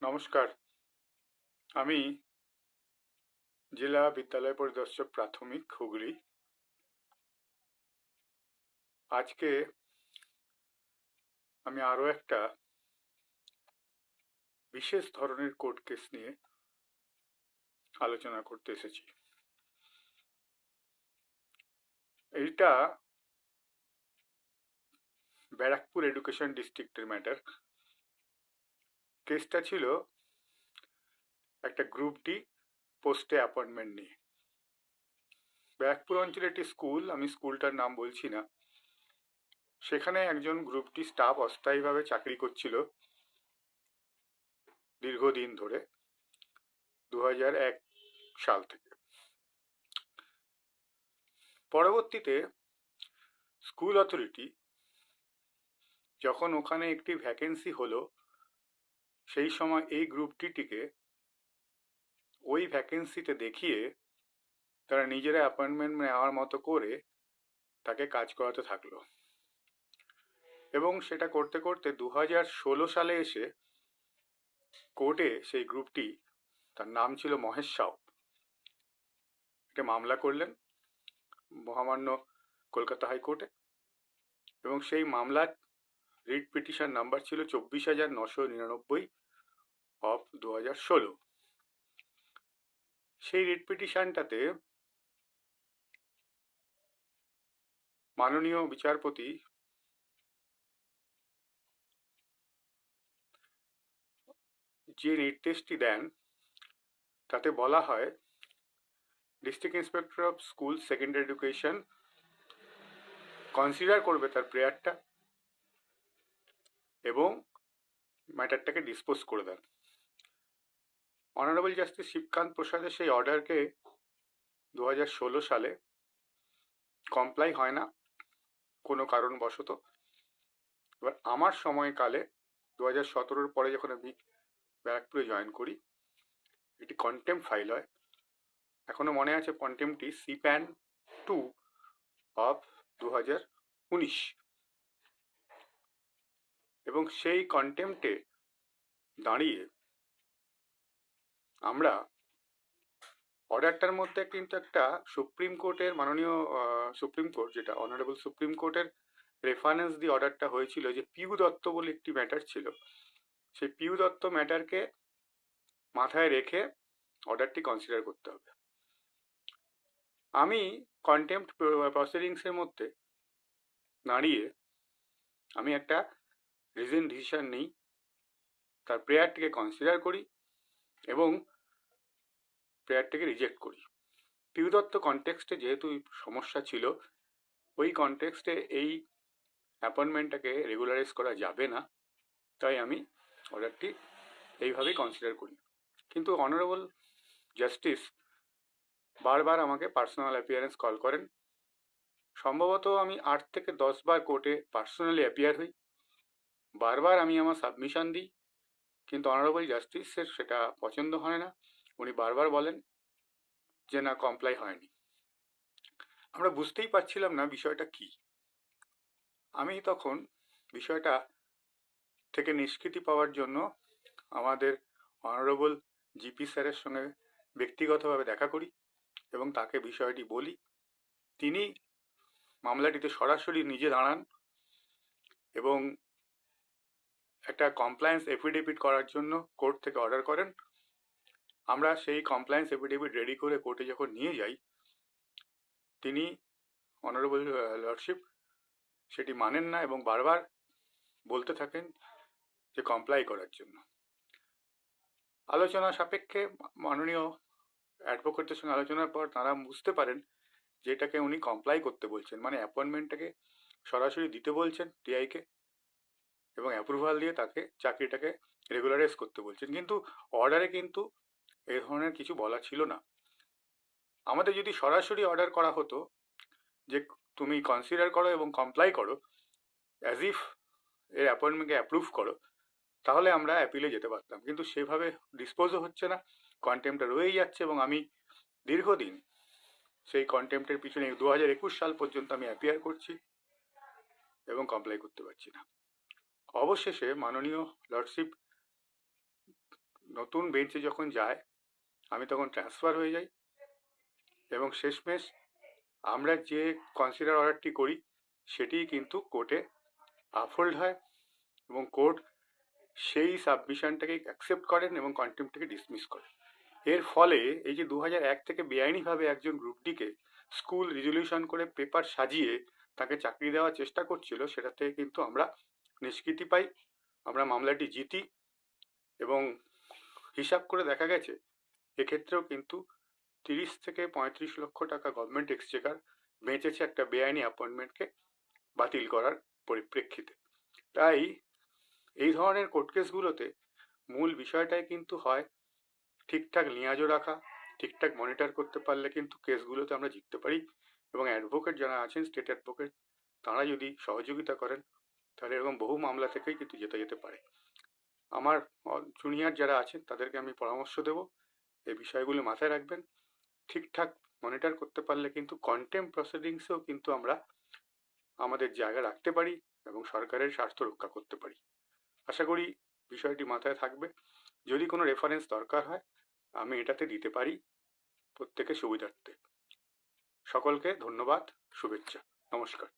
নমস্কার। আমি জেলা বিদ্যালয় পরিদর্শক প্রাথমিক হুগলি। আজকে আমি আরো একটা বিশেষ ধরনের কোর্ট কেস নিয়ে আলোচনা করতে এসেছি। এইটা ব্যারাকপুর এডুকেশন ডিস্ট্রিক্টের ম্যাটার। কেসটা ছিল একটা গ্রুপ ডি পোস্টে অ্যাপয়েন্টমেন্ট নিয়ে। ব্যারাকপুর অঞ্চলে একটি স্কুল, আমি স্কুলটার নাম বলছি না, সেখানে একজন গ্রুপ ডি স্টাফ অস্থায়ীভাবে চাকরি করছিল দীর্ঘদিন ধরে, 2001 সাল থেকে। পরবর্তীতে স্কুল অথরিটি যখন ওখানে একটি ভ্যাকেন্সি হলো, সেই সময় এই গ্রুপটিকে ওই ভ্যাকেন্সিতে দেখিয়ে তারা নিজেরা অ্যাপয়েন্টমেন্ট নেওয়ার মতো করে তাকে কাজ করাতে থাকলো। এবং সেটা করতে করতে 2016 সালে এসে কোর্টে সেই গ্রুপটি, তার নাম ছিল মহেশ সাউ, একটা মামলা করলেন মহামান্য কলকাতা হাইকোর্টে। এবং সেই মামলার রিট পিটিশন নাম্বার ছিল 24,999 অফ 2016। সেই রিট পিটিশনটাতে মাননীয় বিচারপতি যে নির্দেশটি দেন তাতে বলা হয়, district inspector of school secondary education consider করবে তার প্রেয়ারটা এবং ম্যাটারটাকে ডিসপোজ করে দেন। অনারেবল জাস্টিস শিবকান্ত প্রসাদের সেই অর্ডারকে 2016 সালে কমপ্লাই হয় না কোনো কারণবশত। এবার আমার সময়কালে 2017 পরে যখন আমি ব্যারাকপুরে জয়েন করি, এটি কন্টেম্প ফাইল হয়। এখনো মনে আছে কন্টেম্পটি CPAN 2 অফ 2019। এবং সেই কন্টেম্পটে দাঁড়িয়ে আমরা অর্ডারটার মধ্যে কিন্তু একটা সুপ্রিম কোর্টের মাননীয় সুপ্রিম কোর্ট, যেটা অনারেবল সুপ্রিম কোর্টের রেফারেন্স দিয়ে অর্ডারটা হয়েছিল, যে পিউ দত্ত বলে একটি ম্যাটার ছিল, সেই পিউ দত্ত ম্যাটারকে মাথায় রেখে অর্ডারটি কনসিডার করতে হবে। আমি কন্টেম্পট প্রসিডিংসের মধ্যে দাঁড়িয়ে আমি একটা রিজন ডিসিশন নিই, তার প্রেয়ারটিকে কনসিডার করি এবং প্রেয়ারটিকে রিজেক্ট করি। পিউ দত্ত কনটেক্সটে যেহেতু সমস্যা ছিল, ওই কনটেক্সটে এই অ্যাপয়েন্টমেন্টটাকে রেগুলারাইজ করা যাবে না, তাই আমি অর্ডারটি এইভাবেই কনসিডার করি। কিন্তু অনারেবল জাস্টিস বারবার আমাকে পার্সোনাল অ্যাপিয়ারেন্স কল করেন। সম্ভবত আমি 8 থেকে 10 বার কোর্টে পার্সোনালি অ্যাপিয়ার হই। বারবার আমি আমার সাবমিশন দিই, কিন্তু অনারেবল জাস্টিসের সেটা পছন্দ হয় না। উনি বারবার বলেন যে না, কমপ্লাই হয়নি। আমরা বুঝতেই পারছিলাম না বিষয়টা কি। আমি তখন বিষয়টা থেকে নিষ্কৃতি পাওয়ার জন্য আমাদের অনারেবল জিপি স্যারের সঙ্গে ব্যক্তিগতভাবে দেখা করি এবং তাকে বিষয়টি বলি। তিনি মামলাটিতে সরাসরি নিজে দাঁড়ান এবং একটা কমপ্লায়েন্স এফিডেভিট করার জন্য কোর্ট থেকে অর্ডার করেন। আমরা সেই কমপ্লায়েন্স এফিডেভিট রেডি করে কোর্টে যখন নিয়ে যাই, তিনি অনারেবল লর্ডশিপ সেটি মানেন না এবং বারবার বলতে থাকেন যে কমপ্লাই করার জন্য। আলোচনা সাপেক্ষে মাননীয় অ্যাডভোকেটের সঙ্গে আলোচনার পর তারা বুঝতে পারেন যে এটাকে উনি কমপ্লাই করতে বলছেন, মানে অ্যাপয়েন্টমেন্টটাকে সরাসরি দিতে বলছেন টিআইকে এবং অ্যাপ্রুভাল দিয়ে তাকে চাকরিটাকে রেগুলারাইজ করতে বলছেন। কিন্তু অর্ডারে কিন্তু এই ধরনের কিছু বলা ছিল না। আমাদের যদি সরাসরি অর্ডার করা হতো যে তুমি কনসিডার করো এবং কমপ্লাই করো, অ্যাজ ইফ এর অ্যাপয়েন্টমেন্টকে অ্যাপ্রুভ করো, তাহলে আমরা অ্যাপিলে যেতে পারতাম। কিন্তু সেভাবে ডিসপোজও হচ্ছে না, কন্টেম্পটা রয়েই যাচ্ছে এবং আমি দীর্ঘদিন সেই কন্টেম্পটের পিছনে 2021 সাল পর্যন্ত আমি অ্যাপিয়ার করছি এবং কমপ্লাই করতে পারছি না। অবশেষে মাননীয় লর্ডশিপ নতুন বেঞ্চে যখন যায় আমি তখন ট্রান্সফার হয়ে যাই এবং শেষমেশ আমরা যে কনসিডার অর্ডারটি করি সেটি কিন্তু কোর্টে আপহোল্ড হয় এবং কোর্ট সেই সাবমিশনটাকে অ্যাকসেপ্ট করেন এবং কন্টেম্পটাকে ডিসমিস করেন। এর ফলে এই যে 2001 থেকে বেআইনিভাবে একজন গ্রুপ ডিকে স্কুল রিজলিউশন করে পেপার সাজিয়ে তাকে চাকরি দেওয়ার চেষ্টা করছিল, সেটা থেকে কিন্তু আমরা নিষ্কৃতি পাই, আমরা মামলাটি জিতি এবং হিসাব করে দেখা গেছে এক্ষেত্রেও কিন্তু 30 থেকে 35 লক্ষ টাকা গভর্নমেন্ট এক্সচেকার বেঁচেছে একটা বেআইনি অ্যাপয়েন্টমেন্টকে বাতিল করার পরিপ্রেক্ষিতে। তাই এই ধরনের কোর্ট কেসগুলোতে মূল বিষয়টাই কিন্তু হয় ঠিকঠাক লিয়াজো রাখা, ঠিকঠাক মনিটর করতে পারলে কিন্তু কেসগুলোতে আমরা জিততে পারি এবং অ্যাডভোকেট যারা আছেন, স্টেট অ্যাডভোকেট, তারা যদি সহযোগিতা করেন তাহলে এরকম বহু মামলা থেকেই কিন্তু যেতে পারে। আমার জুনিয়র যারা আছেন তাদেরকে আমি পরামর্শ দেব এই বিষয়গুলো মাথায় রাখবেন। ঠিকঠাক মনিটর করতে পারলে কিন্তু কন্টেম্প প্রসিডিংসেও কিন্তু আমরা আমাদের জায়গা রাখতে পারি এবং সরকারের স্বার্থ রক্ষা করতে পারি। আশা করি বিষয়টি মাথায় থাকবে। যদি কোনো রেফারেন্স দরকার হয় আমি এটাতে দিতে পারি প্রত্যেকের সুবিধার্থে। সকলকে ধন্যবাদ, শুভেচ্ছা, নমস্কার।